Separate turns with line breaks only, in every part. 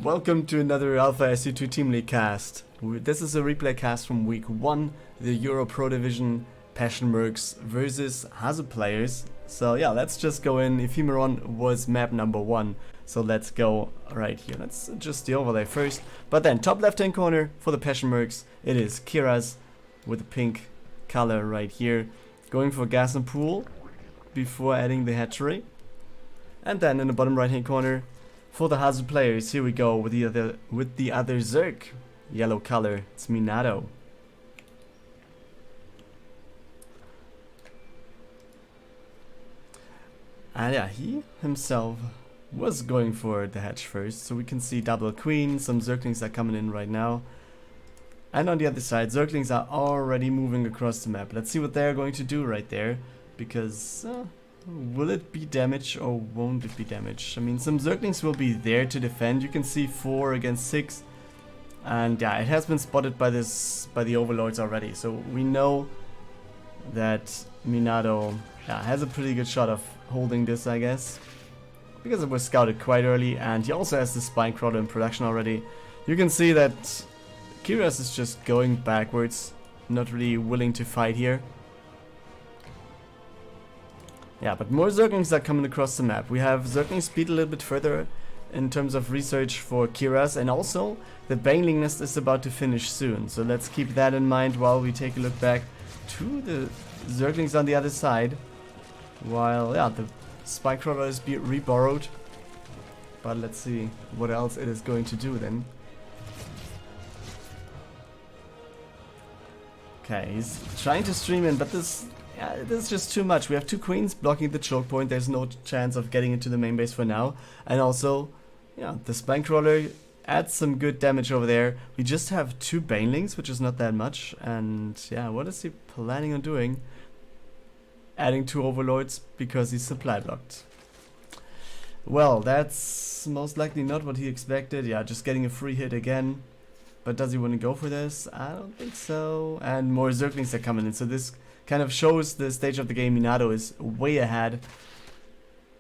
Welcome to another Alpha SC2 Team League cast. This is a replay cast from week 1, the Euro Pro Division Passion Mercs versus Hasu players. So yeah, let's just go in. Ephemeron was map number 1, so let's go right here. Let's adjust the overlay first. But then top left hand corner for the Passion Mercs, it is Keiras with the pink color right here, going for gas and pool before adding the hatchery. And then in the bottom right hand corner, for the Hasu players, here we go with the other Zerg, yellow color. It's Minatoeh. And yeah, he himself was going for the hatch first, so we can see double queen. Some Zerglings are coming in right now. And on the other side, Zerglings are already moving across the map. Let's see what they're going to do right there, because will it be damage or won't it be damage? I mean, some Zerglings will be there to defend. You can see 4 against 6. And yeah, it has been spotted by the overlords already. So we know that Minatoeh has a pretty good shot of holding this, I guess. Because it was scouted quite early, and he also has the spine crawler in production already. You can see that Keiras is just going backwards, not really willing to fight here. Yeah, but more Zerglings are coming across the map. We have Zergling speed a little bit further in terms of research for Keiras, and also the Baneling nest is about to finish soon. So let's keep that in mind while we take a look back to the Zerglings on the other side. While, yeah, the spike crawler is reborrowed. But let's see what else it is going to do then. Okay, he's trying to stream in, but this is just too much. We have 2 queens blocking the choke point. There's no chance of getting into the main base for now. And also, yeah, the spine crawler adds some good damage over there. We just have 2 banelings, which is not that much. And yeah, what is he planning on doing? Adding 2 overlords because he's supply blocked. Well, that's most likely not what he expected. Yeah, just getting a free hit again. But does he want to go for this? I don't think so. And more Zerglings are coming in, so this kind of shows the stage of the game. Minatoeh is way ahead.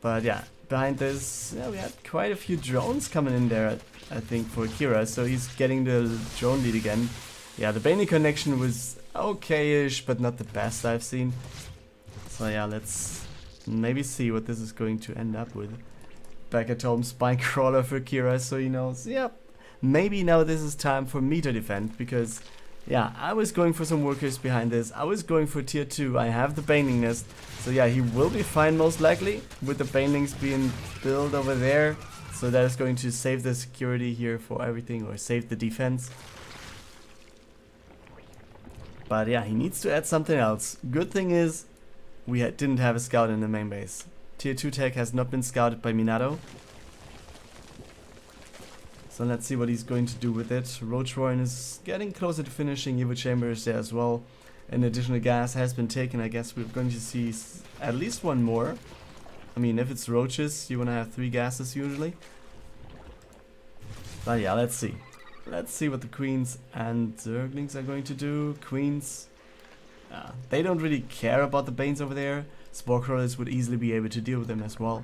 But yeah, behind this, yeah, we had quite a few drones coming in there, I think, for Keiras. So he's getting the drone lead again. Yeah, the Baneling connection was okay-ish, but not the best I've seen. So yeah, let's maybe see what this is going to end up with. Back at home, spine crawler for Keiras, so he knows, yep. Maybe now this is time for me to defend, because yeah, I was going for some workers behind this. I was going for tier 2. I have the Baneling nest. So yeah, he will be fine most likely with the Banelings being built over there. So that is going to save the security here for everything, or save the defense. But yeah, he needs to add something else. Good thing is we didn't have a scout in the main base. Tier 2 tech has not been scouted by Minatoeh. So let's see what he's going to do with it. Roach Warren is getting closer to finishing. Evo Chamber is there as well. An additional gas has been taken. I guess we're going to see at least 1 more. I mean, if it's roaches, you want to have 3 gases usually. But yeah, let's see. Let's see what the queens and Zerglings are going to do. Queens, they don't really care about the Banes over there. Spore crawlers would easily be able to deal with them as well.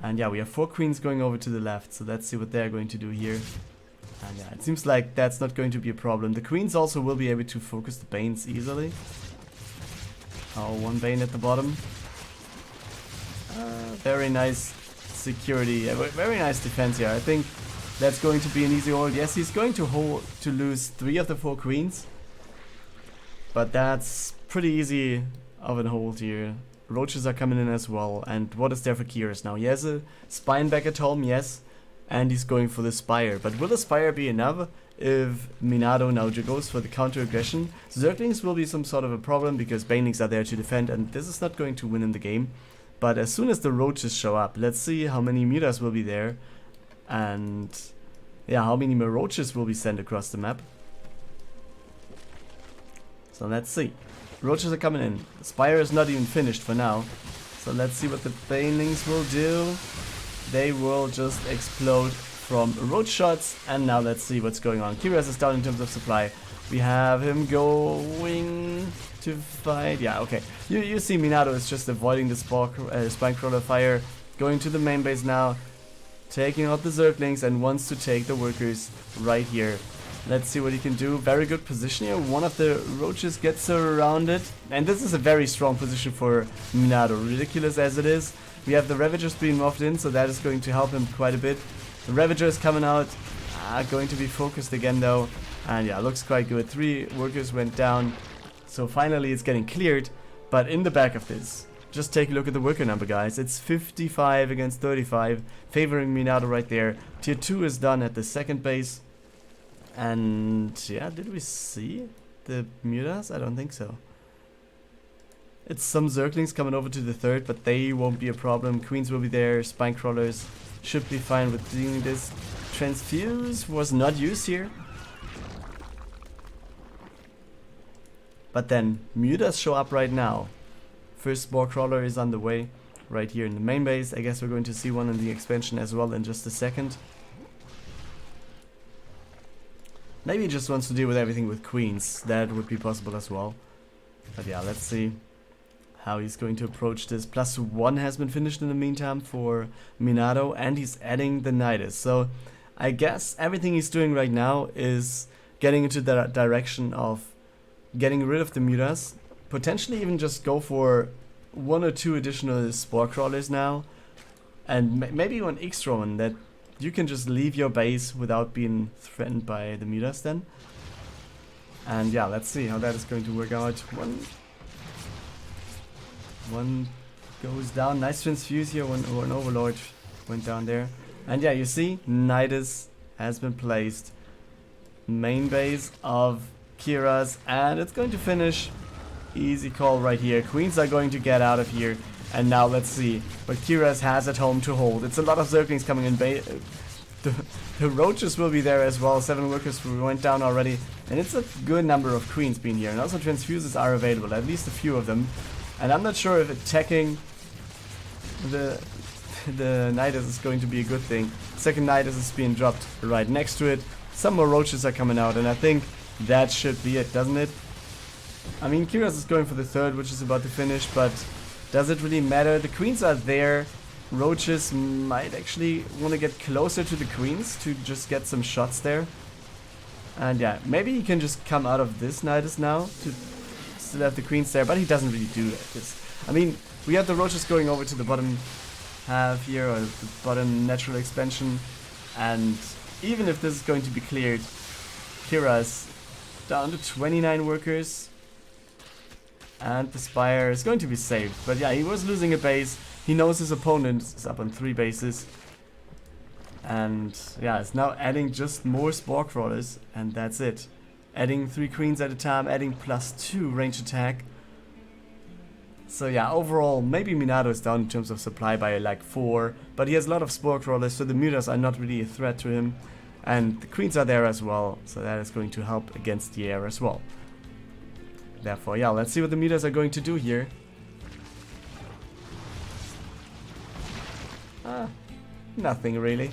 And yeah, we have 4 queens going over to the left, so let's see what they're going to do here. And yeah, it seems like that's not going to be a problem. The queens also will be able to focus the Banes easily. Oh, 1 Bane at the bottom. Very nice security, very nice defense here. I think that's going to be an easy hold. Yes, he's going to lose 3 of the 4 queens. But that's pretty easy of a hold here. Roaches are coming in as well, and what is there for Keiras now? He has a spine back at home, yes, and he's going for the spire. But will the spire be enough if Minatoeh now goes for the counter aggression? Zerglings will be some sort of a problem because Banelings are there to defend, and this is not going to win in the game. But as soon as the roaches show up, let's see how many mutas will be there, and yeah, how many more roaches will be sent across the map. So let's see. Roaches are coming in. The spire is not even finished for now. So let's see what the Banelings will do. They will just explode from roach shots. And now let's see what's going on. Keiras is down in terms of supply. We have him going to fight. Yeah, okay. You see Minatoeh is just avoiding the spine crawler fire. Going to the main base now taking out the Zerglings and wants to take the workers right here. Let's see what he can do. Very good position here. One of the roaches gets surrounded. And this is a very strong position for Minatoeh, ridiculous as it is. We have the Ravagers being moved in, so that is going to help him quite a bit. The Ravager is coming out. Going to be focused again though. And yeah, looks quite good. 3 workers went down. So finally it's getting cleared. But in the back of this, just take a look at the worker number, guys. It's 55 against 35, favoring Minatoeh right there. Tier 2 is done at the second base. And yeah, did we see the mutas? I don't think so. It's some Zerglings coming over to the third, but they won't be a problem. Queens will be there, spine crawlers should be fine with doing this. Transfuse was not used here. But then mutas show up right now. First spore crawler is on the way right here in the main base. I guess we're going to see one in the expansion as well in just a second. Maybe he just wants to deal with everything with queens. That would be possible as well. But yeah, let's see how he's going to approach this. +1 has been finished in the meantime for Minatoeh, and he's adding the Nidus. So I guess everything he's doing right now is getting into the direction of getting rid of the mutas. Potentially even just go for 1 or 2 additional spore crawlers now. And maybe one extra one that you can just leave your base without being threatened by the mutas then. And yeah, let's see how that is going to work out. One goes down. Nice transfuse here. One overlord went down there. And yeah, you see, Nidus has been placed. Main base of Keiras, and it's going to finish. Easy call right here. Queens are going to get out of here. And now let's see what Keiras has at home to hold. It's a lot of Zerglings coming in. The roaches will be there as well. 7 workers went down already. And it's a good number of queens being here. And also transfuses are available, at least a few of them. And I'm not sure if attacking the Nidus is going to be a good thing. Second Nidus is being dropped right next to it. Some more roaches are coming out, and I think that should be it, doesn't it? I mean, Keiras is going for the third, which is about to finish, but does it really matter? The queens are there. Roaches might actually want to get closer to the queens to just get some shots there. And yeah, maybe he can just come out of this Nidus now to still have the queens there, but he doesn't really do that. I mean, we have the roaches going over to the bottom half here, or the bottom natural expansion, and even if this is going to be cleared, Keiras down to 29 workers. And the Spire is going to be saved. But yeah, he was losing a base. He knows his opponent is up on 3 bases. And yeah, it's now adding just more spore crawlers. And that's it. Adding 3 queens at a time. Adding +2 range attack. So yeah, overall, maybe Minatoeh is down in terms of supply by like 4. But he has a lot of spore crawlers, so the mutas are not really a threat to him. And the queens are there as well. So that is going to help against the air as well. Therefore, yeah, let's see what the mutas are going to do here. Nothing really.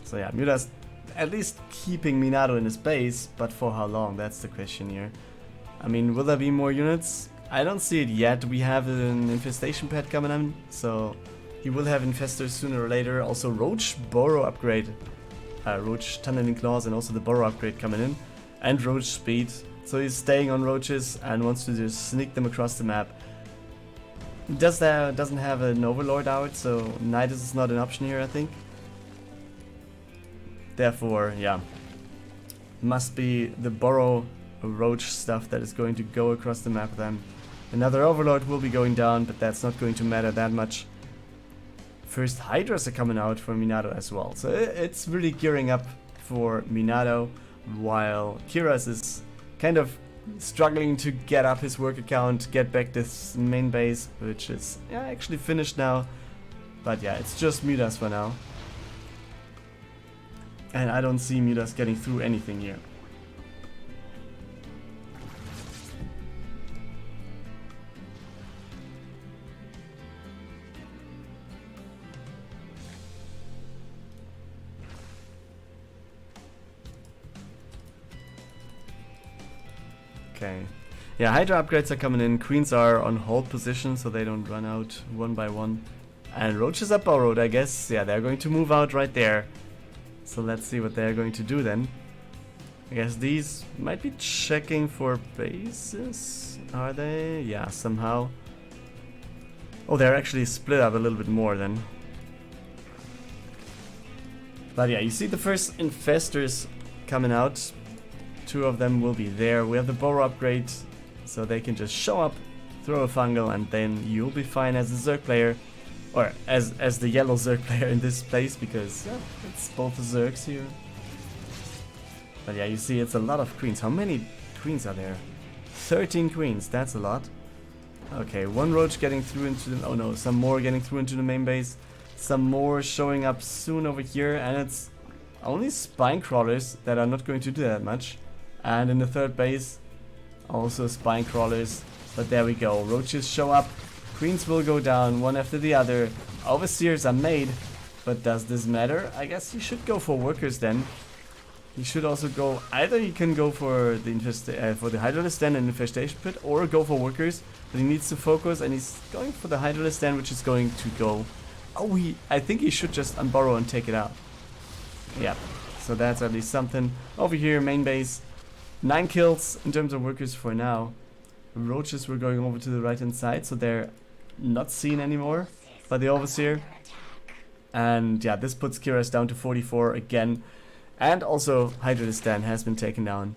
So yeah, mutas at least keeping Minatoeh in his base, but for how long? That's the question here. I mean, will there be more units? I don't see it yet. We have an infestation pad coming in, so he will have infestors sooner or later. Also roach burrow upgrade, roach tunneling claws, and also the burrow upgrade coming in, and roach speed. So he's staying on roaches and wants to just sneak them across the map. Doesn't have an overlord out, so Nidus is not an option here, I think. Therefore, yeah, must be the burrow roach stuff that is going to go across the map then. Another overlord will be going down, but that's not going to matter that much. First hydras are coming out for Minatoeh as well, so it's really gearing up for Minatoeh, while Keiras is kind of struggling to get up his work account, get back this main base, which is actually finished now. But yeah, it's just mutas for now. And I don't see mutas getting through anything here. Okay. Yeah, Hydra upgrades are coming in. Queens are on hold position so they don't run out one by one. And roaches are borrowed, I guess. Yeah, they're going to move out right there. So let's see what they're going to do then. I guess these might be checking for bases. Are they? Yeah, somehow. Oh, they're actually split up a little bit more then. But yeah, you see the first infestors coming out. 2 of them will be there. We have the borrow upgrade, so they can just show up, throw a fungal, and then you'll be fine as a Zerg player. Or as the yellow Zerg player in this place, because yeah, it's both the Zergs here. But yeah, you see it's a lot of queens. How many queens are there? 13 queens, that's a lot. Okay, 1 roach getting through into the... Oh no, some more getting through into the main base. Some more showing up soon over here, and it's only spine crawlers that are not going to do that much. And in the 3rd base, also spine crawlers. But there we go, roaches show up. Queens will go down one after the other. Overseers are made, but does this matter? I guess he should go for workers then. He should also go, either he can go for the Hydralisk Den and Infestation Pit, or go for workers, but he needs to focus, and he's going for the Hydralisk Den, which is going to go... Oh, I think he should just unborrow and take it out. Yeah, so that's at least something. Over here, main base, 9 kills in terms of workers for now. Roaches were going over to the right hand side, so they're not seen anymore by the Overseer. And yeah, this puts Keiras down to 44 again. And also Hydralisk Den has been taken down.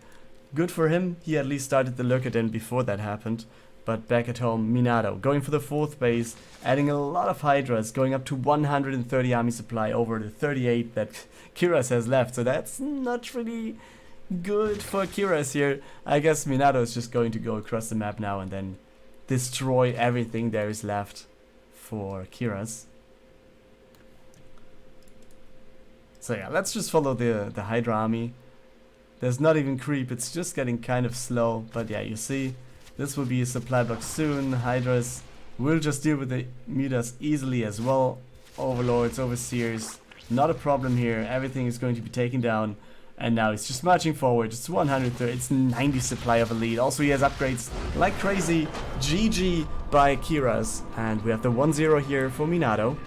Good for him, he at least started the Lurker Den before that happened. But back at home, Minatoeh going for the 4th base, adding a lot of Hydras, going up to 130 army supply over the 38 that Keiras has left. So that's not really good for Keiras here. I guess Minatoeh is just going to go across the map now and then destroy everything there is left for Keiras. So yeah, let's just follow the Hydra army. There's not even creep, it's just getting kind of slow. But yeah, you see, this will be a supply block soon. Hydras will just deal with the meters easily as well. Overlords, Overseers, not a problem here. Everything is going to be taken down. And now he's just marching forward. It's 130, it's 90 supply of elite. Also he has upgrades like crazy. GG by Keiras. And we have the 1-0 here for Minatoeh.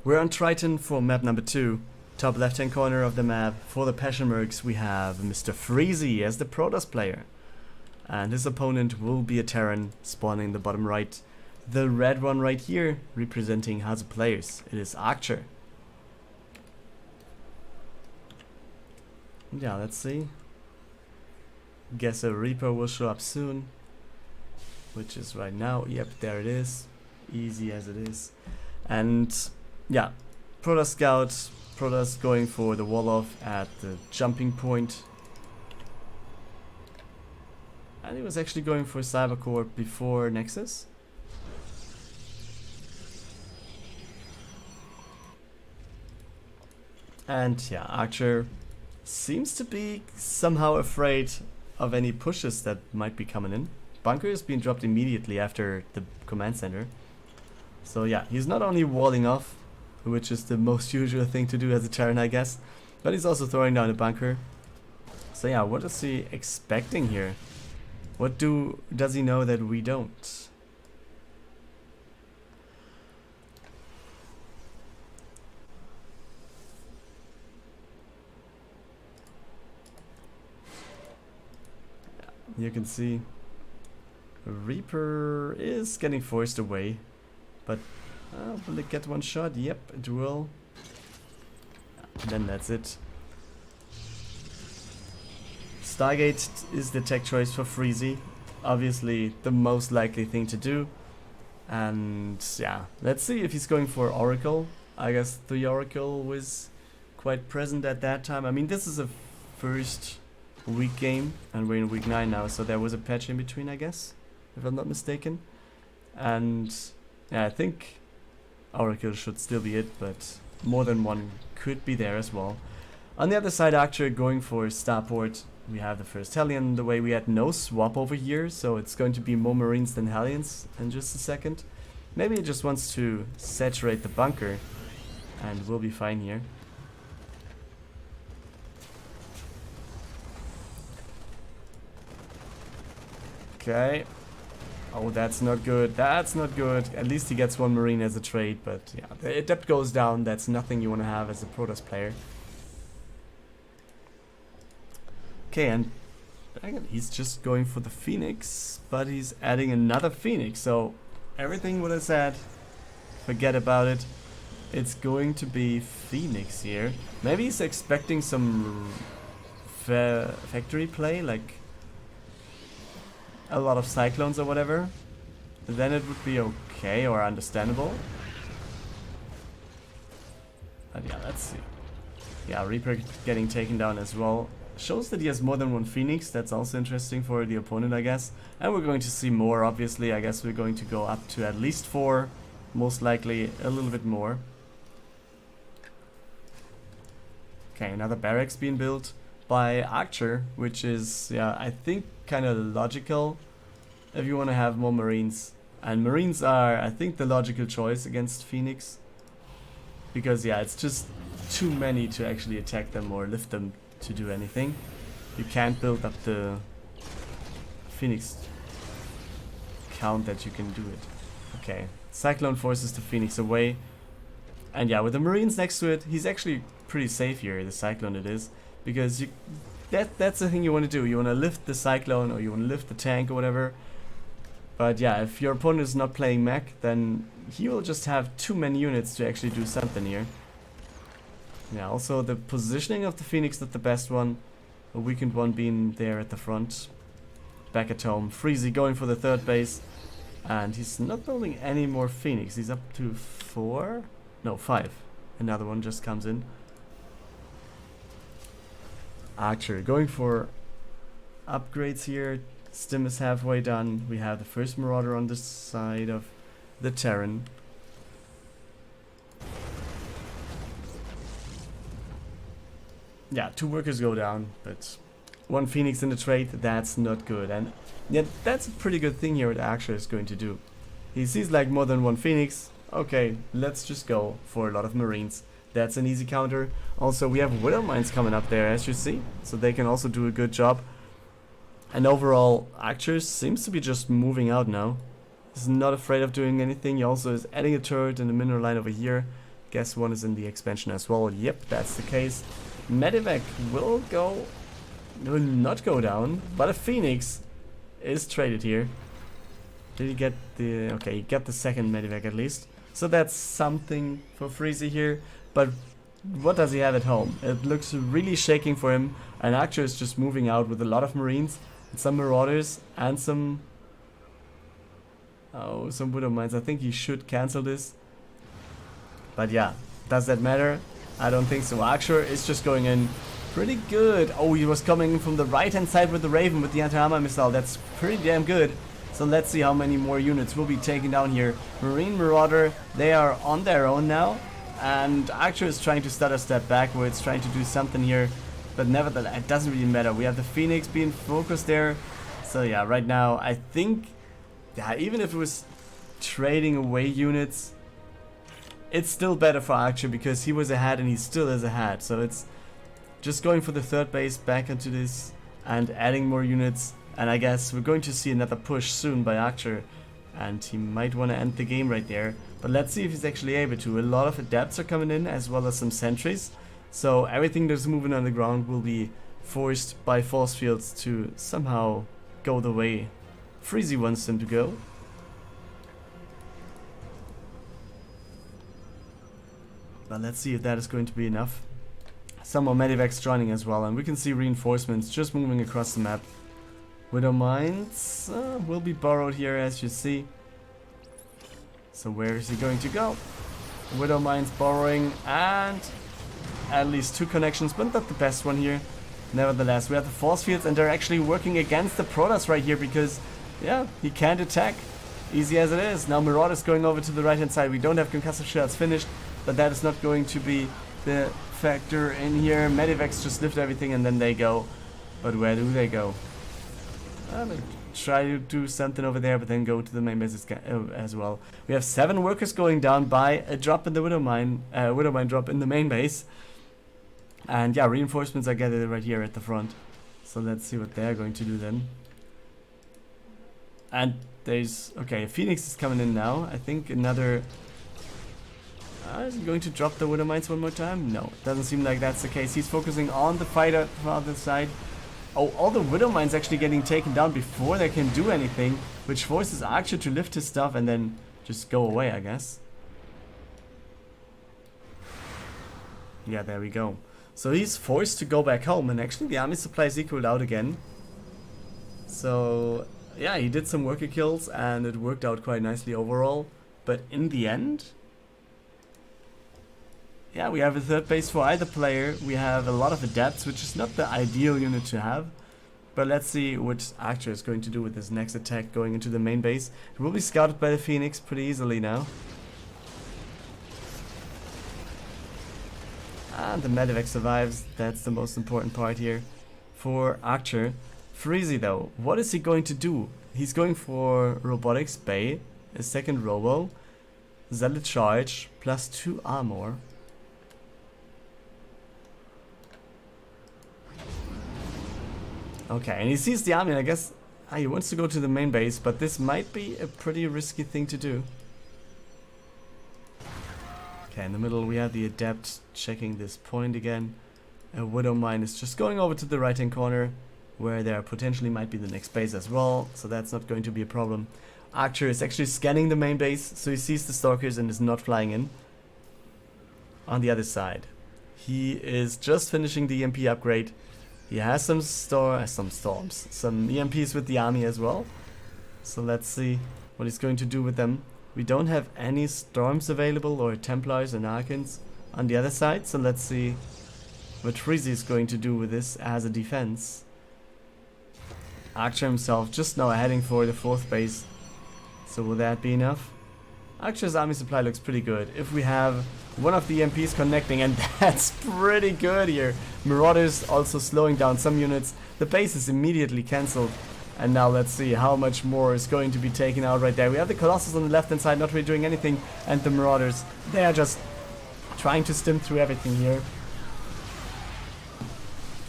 We're on Triton for map number 2. Top left hand corner of the map. For the Passion Mercs we have Mr. Freizy as the Protoss player. And his opponent will be a Terran spawning the bottom right. The red one right here representing Hasu players. It is Arctur. Yeah, let's see. Guess a Reaper will show up soon. Which is right now. Yep, there it is. Easy as it is. And yeah, Protoss Scout. Protoss going for the wall off at the jumping point. And he was actually going for Cybercore before Nexus. And yeah, Arctur seems to be somehow afraid of any pushes that might be coming in. Bunker is being dropped immediately after the command center. So yeah, he's not only walling off, which is the most usual thing to do as a Terran, I guess, but he's also throwing down a bunker. So yeah, what is he expecting here? What does he know that we don't? You can see Reaper is getting forced away, but will it get one shot? Yep, it will. Then that's it. Stargate is the tech choice for Freizy. Obviously the most likely thing to do. And yeah, let's see if he's going for Oracle. I guess the Oracle was quite present at that time. I mean, this is a first week game and we're in week 9 now, so there was a patch in between, I guess, if I'm not mistaken. And yeah, I think Oracle should still be it, but more than one could be there as well. On the other side, Arctur going for Starport. We have the first Hellion the way. We had no swap over here, so it's going to be more Marines than Hellions in just a second. Maybe he just wants to saturate the bunker and we'll be fine here. Okay. Oh, that's not good. That's not good. At least he gets one Marine as a trade, but yeah, the adept goes down. That's nothing you want to have as a Protoss player. Okay, and he's just going for the Phoenix, but he's adding another Phoenix. So everything what I said, forget about it. It's going to be Phoenix here. Maybe he's expecting some factory play, like a lot of Cyclones or whatever. Then it would be okay or understandable. But yeah, let's see. Yeah, Reaper getting taken down as well. Shows that he has more than one Phoenix. That's also interesting for the opponent, I guess. And we're going to see more, obviously. I guess we're going to go up to at least 4. Most likely a little bit more. Okay, another barracks being built by Arctur, which is, yeah, I think kind of logical if you want to have more Marines. And Marines are, I think, the logical choice against Phoenix. Because, yeah, it's just too many to actually attack them or lift them to do anything. You can't build up the Phoenix count that you can do it. Okay, Cyclone forces the Phoenix away. And yeah, with the Marines next to it, he's actually pretty safe here, the Cyclone it is. Because that's the thing you want to do. You want to lift the Cyclone or you want to lift the tank or whatever. But yeah, if your opponent is not playing mech, then he will just have too many units to actually do something here. Yeah, also the positioning of the Phoenix not the best one. A weakened one being there at the front. Back at home. Freizy going for the third base. And he's not building any more Phoenix. He's up to 4? No, 5. Another one just comes in. Arctur going for upgrades here. Stim is halfway done. We have the first Marauder on the side of the Terran. Yeah, 2 workers go down, but 1 Phoenix in the trade, that's not good. And yeah, that's a pretty good thing here what Arctur is going to do. He sees like more than 1 Phoenix. Okay, let's just go for a lot of Marines. That's an easy counter. Also, we have Widow Mines coming up there, as you see. So they can also do a good job. And overall, Arctur seems to be just moving out now. He's not afraid of doing anything. He also is adding a turret in the mineral line over here. Guess one is in the expansion as well. Yep, that's the case. MindelVK will not go down, but a Phoenix is traded here. Did he get the... okay, he got the second MindelVK at least. So that's something for Freizy here. But what does he have at home? It looks really shaking for him. And Arctur is just moving out with a lot of Marines. And some Marauders and some... oh, some Widow Mines. I think he should cancel this. But yeah, does that matter? I don't think so. Arctur is just going in pretty good. Oh, he was coming in from the right hand side with the Raven with the anti-armor missile. That's pretty damn good. So let's see how many more units will be taken down here. Marine Marauder, they are on their own now. And Arctur is trying to start a step backwards, trying to do something here. But nevertheless, it doesn't really matter. We have the Phoenix being focused there. So yeah, right now, I think... yeah, even if it was trading away units, it's still better for Arctur because he was ahead and he still is ahead. So it's just going for the third base back into this and adding more units. And I guess we're going to see another push soon by Arctur. And he might want to end the game right there. But let's see if he's actually able to. A lot of adepts are coming in as well as some sentries. So everything that's moving on the ground will be forced by force fields to somehow go the way Freizy wants them to go. But let's see if that is going to be enough. Some more MindelVKs joining as well. And we can see reinforcements just moving across the map. Widow Mines will be borrowed here, as you see. So where is he going to go? Widow Mines borrowing, and at least 2 connections, but not the best one here. Nevertheless, we have the force fields, and they're actually working against the Protoss right here because, yeah, he can't attack. Easy as it is. Now Marauder is going over to the right hand side. We don't have concussive shells finished, but that is not going to be the factor in here. MindelVKs just lift everything and then they go. But where do they go? They try to do something over there, but then go to the main base as well. We have 7 workers going down by a drop in the Widow Mine drop in the main base. And yeah, reinforcements are gathered right here at the front. So let's see what they're going to do then. And there's... Okay, Phoenix is coming in now. I think another... is he going to drop the Widow Mines one more time? No, doesn't seem like that's the case. He's focusing on the fighter from the other side. Oh, all the Widow Mines actually getting taken down before they can do anything, which forces Arctur to lift his stuff and then just go away, I guess. Yeah, there we go. So he's forced to go back home, and actually the army supplies equaled out again. So yeah, he did some worker kills and it worked out quite nicely overall. But in the end, yeah, we have a third base for either player. We have a lot of adepts, which is not the ideal unit to have. But let's see what Arctur is going to do with his next attack going into the main base. It will be scouted by the Phoenix pretty easily now. And the MindelVK survives. That's the most important part here for Arctur. Freizy though, what is he going to do? He's going for Robotics Bay, a second Robo, Zealot Charge, plus 2 armor. Okay, and he sees the army, and I guess he wants to go to the main base, but this might be a pretty risky thing to do. Okay, in the middle we have the Adept checking this point again. A Widow Mine is just going over to the right hand corner, where there potentially might be the next base as well, so that's not going to be a problem. Arctur is actually scanning the main base, so he sees the Stalkers and is not flying in. On the other side, he is just finishing the EMP upgrade. He has some storms, some EMPs with the army as well. So let's see what he's going to do with them. We don't have any storms available or Templars and Archons on the other side, so let's see what Freizy is going to do with this as a defense. Arctur himself just now heading for the 4th base. So will that be enough? Arctur's army supply looks pretty good. If we have one of the EMPs connecting, and that's pretty good here. Marauders also slowing down some units. The base is immediately cancelled. And now let's see how much more is going to be taken out right there. We have the Colossus on the left hand side not really doing anything. And the Marauders, they are just trying to stim through everything here.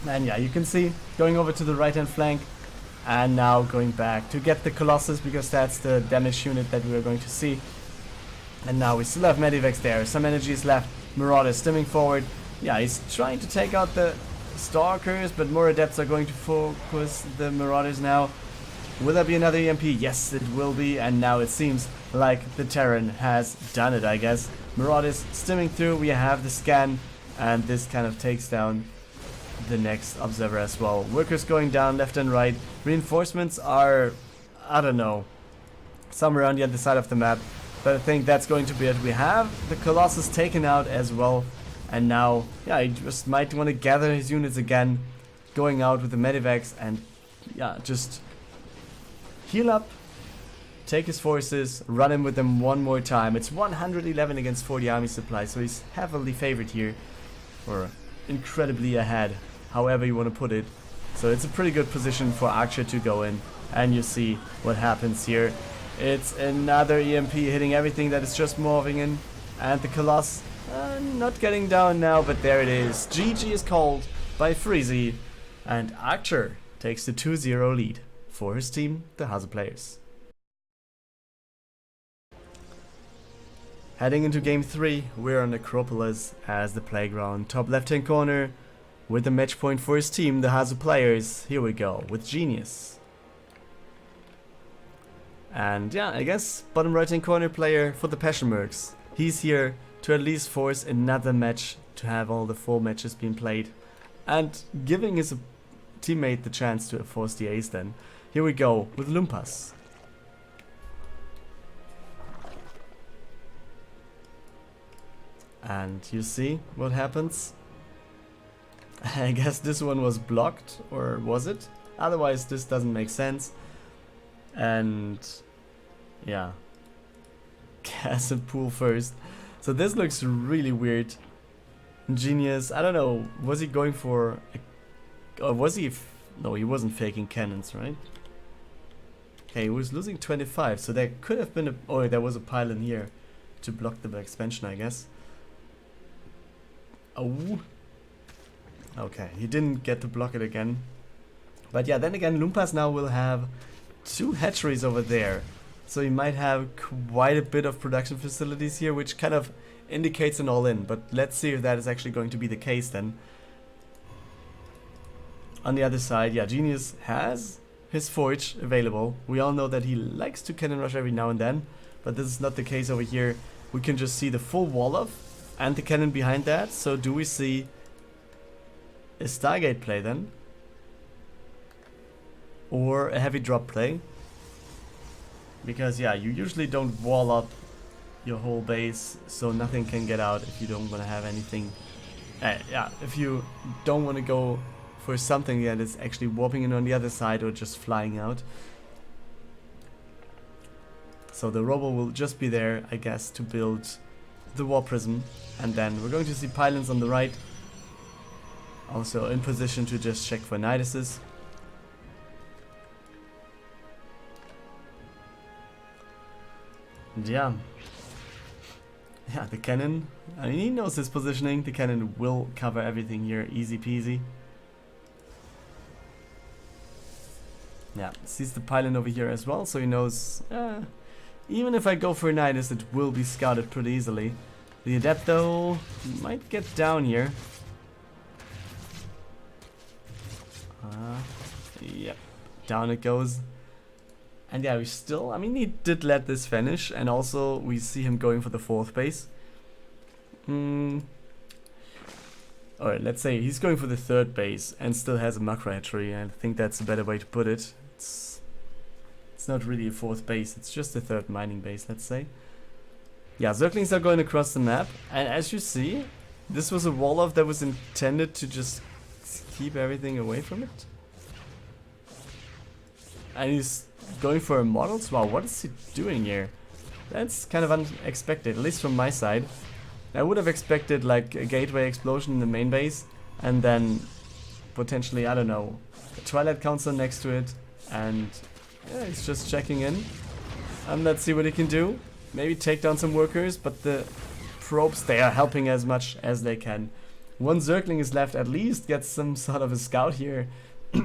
And yeah, you can see going over to the right hand flank. And now going back to get the Colossus, because that's the damage unit that we are going to see. And now we still have MindelVKs there. Some energy is left. Marauders stimming forward. Yeah, he's trying to take out the Stalkers, but more Adepts are going to focus the Marauders now. Will there be another EMP? Yes, it will be. And now it seems like the Terran has done it, I guess. Marauders stimming through. We have the scan. And this kind of takes down the next observer as well. Workers going down left and right. Reinforcements are, I don't know, somewhere on the other side of the map. But I think that's going to be it. We have the Colossus taken out as well. And now, yeah, he just might want to gather his units again. Going out with the MindelVKs and, yeah, just heal up. Take his forces, run in with them one more time. It's 111 against 40 army supply. So he's heavily favored here. Or incredibly ahead, however you want to put it. So it's a pretty good position for Arctur to go in. And you see what happens here. It's another EMP hitting everything that is just moving in. And the Colossus not getting down now, but there it is. GG is called by Freizy. And Arctur takes the 2-0 lead for his team, the Hasu players. Heading into game 3, we're on Acropolis as the playground. Top left hand corner with the match point for his team, the Hasu players. Here we go with Genies. And yeah, I guess bottom right hand corner player for the Passion Mercs. He's here to at least force another match to have all the 4 matches being played. And giving his teammate the chance to force the ace then. Here we go with Lumpas. And you see what happens. I guess this one was blocked, or was it? Otherwise this doesn't make sense. And yeah, gas and pool first. So this looks really weird. Genius, I don't know, was he going for or was he no, he wasn't faking cannons, right? Okay, he was losing 25, so there could have been a, oh, there was a pylon here to block the expansion, I guess. Oh, okay, he didn't get to block it again. But yeah, then again, Lumpas now will have 2 hatcheries over there. So he might have quite a bit of production facilities here, which kind of indicates an all-in. But let's see if that is actually going to be the case then. On the other side, yeah, Genies has his forge available. We all know that he likes to cannon rush every now and then, but this is not the case over here. We can just see the full wall of and the cannon behind that. So do we see a Stargate play then? Or a heavy drop play? Because yeah, you usually don't wall up your whole base so nothing can get out if you don't want to have anything. Yeah, if you don't want to go for something that is actually warping in on the other side or just flying out. So the robo will just be there, I guess, to build the warp prism, and then we're going to see pylons on the right, also in position to just check for Niduses. And yeah, the cannon, I mean, he knows his positioning. The cannon will cover everything here, easy peasy. Yeah, sees the pylon over here as well, so he knows, even if I go for a Nidus, it will be scouted pretty easily. The Adept, though, might get down here. Yep, down it goes. And yeah, we still, I mean, he did let this finish, and also we see him going for the 4th base. Alright, let's say he's going for the 3rd base and still has a macro hatchery. I think that's a better way to put it. It's not really a 4th base, it's just a 3rd mining base, let's say. Yeah, Zerglings are going across the map, and as you see, this was a wall-off that was intended to just keep everything away from it. And he's going for models? Wow, what is he doing here? That's kind of unexpected, at least from my side. I would have expected like a gateway explosion in the main base, and then potentially, I don't know, a Twilight Council next to it, and yeah, he's just checking in. Let's see what he can do. Maybe take down some workers, but the probes, they are helping as much as they can. 1 Zergling is left, at least gets some sort of a scout here.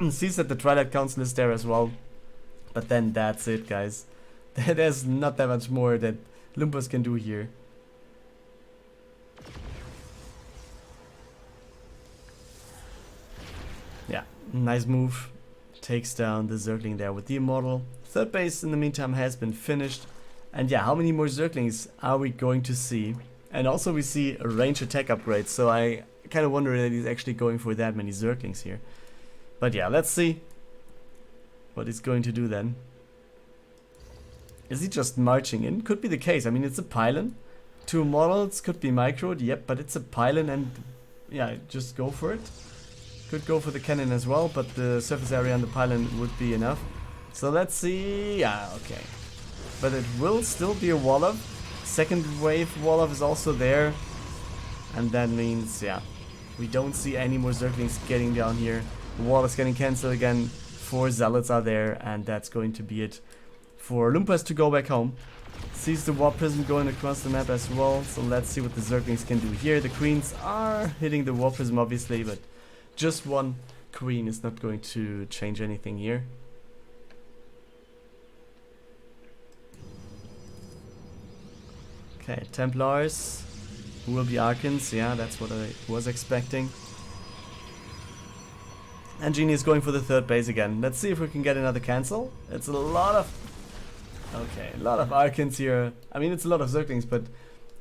Sees that the Twilight Council is there as well. But then that's it, guys. There's not that much more that Lumpas can do here. Yeah, nice move. Takes down the Zergling there with the Immortal. 3rd base in the meantime has been finished. And yeah, how many more Zerglings are we going to see? And also we see a range attack upgrade, so I kind of wonder that he's actually going for that many Zerglings here. But yeah, let's see what he's going to do then. Is he just marching in? Could be the case. I mean, it's a pylon. 2 models, could be microed, yep, but it's a pylon, and yeah, just go for it. Could go for the cannon as well, but the surface area on the pylon would be enough. So let's see. Yeah, okay. But it will still be a wall-up. 2nd wave wall-up is also there. And that means, yeah, we don't see any more Zerglings getting down here. The wall is getting cancelled again. 4 Zealots are there, and that's going to be it for Lumpas to go back home. Sees the warp prism going across the map as well, so let's see what the Zerglings can do here. The queens are hitting the warp prism obviously, but just 1 queen is not going to change anything here. Okay, Templars will be Archons, yeah, that's what I was expecting. And Genie is going for the 3rd base again. Let's see if we can get another cancel. It's a lot of... Okay, a lot of Archons here. I mean, it's a lot of Zerglings, but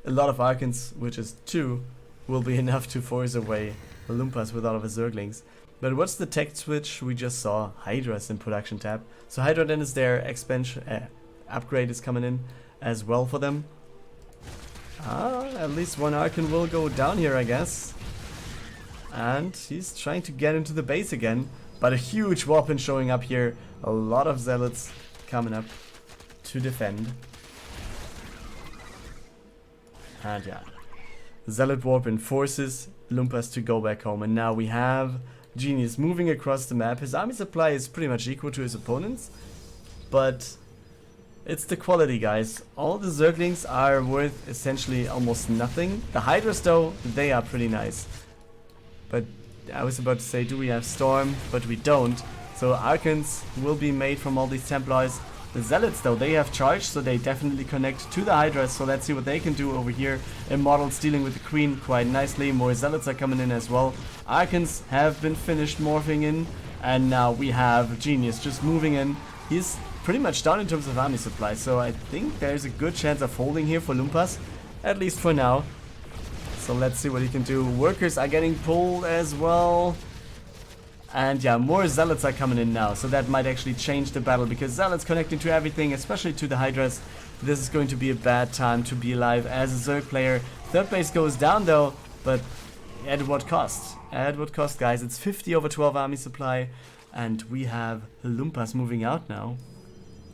a lot of Archons, which is 2, will be enough to force away the Lumpas with all of his Zerglings. But what's the tech switch we just saw? Hydra's in production tab. So Hydra then is there, expansion upgrade is coming in as well for them. At least 1 Archon will go down here, I guess. And he's trying to get into the base again. But a huge weapon showing up here. A lot of Zealots coming up to defend. And yeah, Zealot Warpin forces Lumpas to go back home. And now we have Genies moving across the map. His army supply is pretty much equal to his opponents. But it's the quality, guys. All the Zerglings are worth essentially almost nothing. The Hydras, though, they are pretty nice. But I was about to say, do we have Storm? But we don't. So Archons will be made from all these Templars. The Zealots though, they have charge, so they definitely connect to the Hydras, so let's see what they can do over here. Immortals dealing with the Queen quite nicely, more Zealots are coming in as well. Archons have been finished morphing in, and now we have Genies just moving in. He's pretty much done in terms of army supply, so I think there's a good chance of holding here for Lumpas, at least for now. So let's see what he can do. Workers are getting pulled as well. And yeah, more Zealots are coming in now, so that might actually change the battle, because Zealots connecting to everything, especially to the Hydras. This is going to be a bad time to be alive as a Zerg player. Third base goes down though, but at what cost? At what cost, guys? It's 50 over 12 army supply, and we have Lumpas moving out now.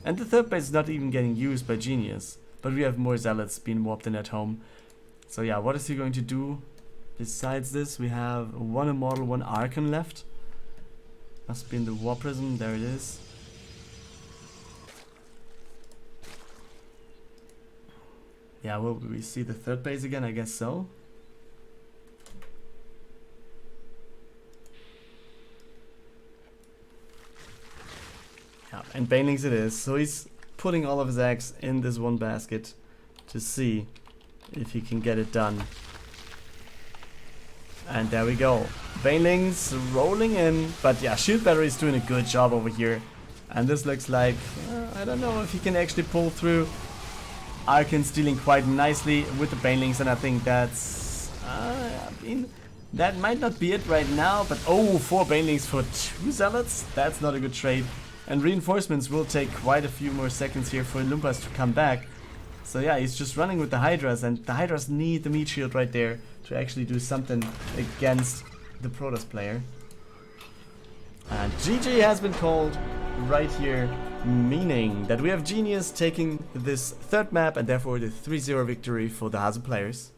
And the third base is not even getting used by Genies, but we have more Zealots being warped in at home. So yeah, what is he going to do? Besides this, we have one Immortal, one Archon left. Must be in the War Prism, there it is. Yeah, will we see the third base again? I guess so. Yeah, and Banelings it is. So he's putting all of his eggs in this one basket to see if he can get it done. And there we go. Banelings rolling in. But yeah, Shield Battery is doing a good job over here. And this looks like, I don't know if he can actually pull through. Archon's dealing quite nicely with the Banelings, and I think that's, I mean, that might not be it right now, but oh, 4 Banelings for 2 Zealots? That's not a good trade. And reinforcements will take quite a few more seconds here for Lumpas to come back. So yeah, he's just running with the Hydras, and the Hydras need the meat shield right there to actually do something against the Protoss player. And GG has been called right here, meaning that we have Genies taking this third map, and therefore the 3-0 victory for the Hasu players.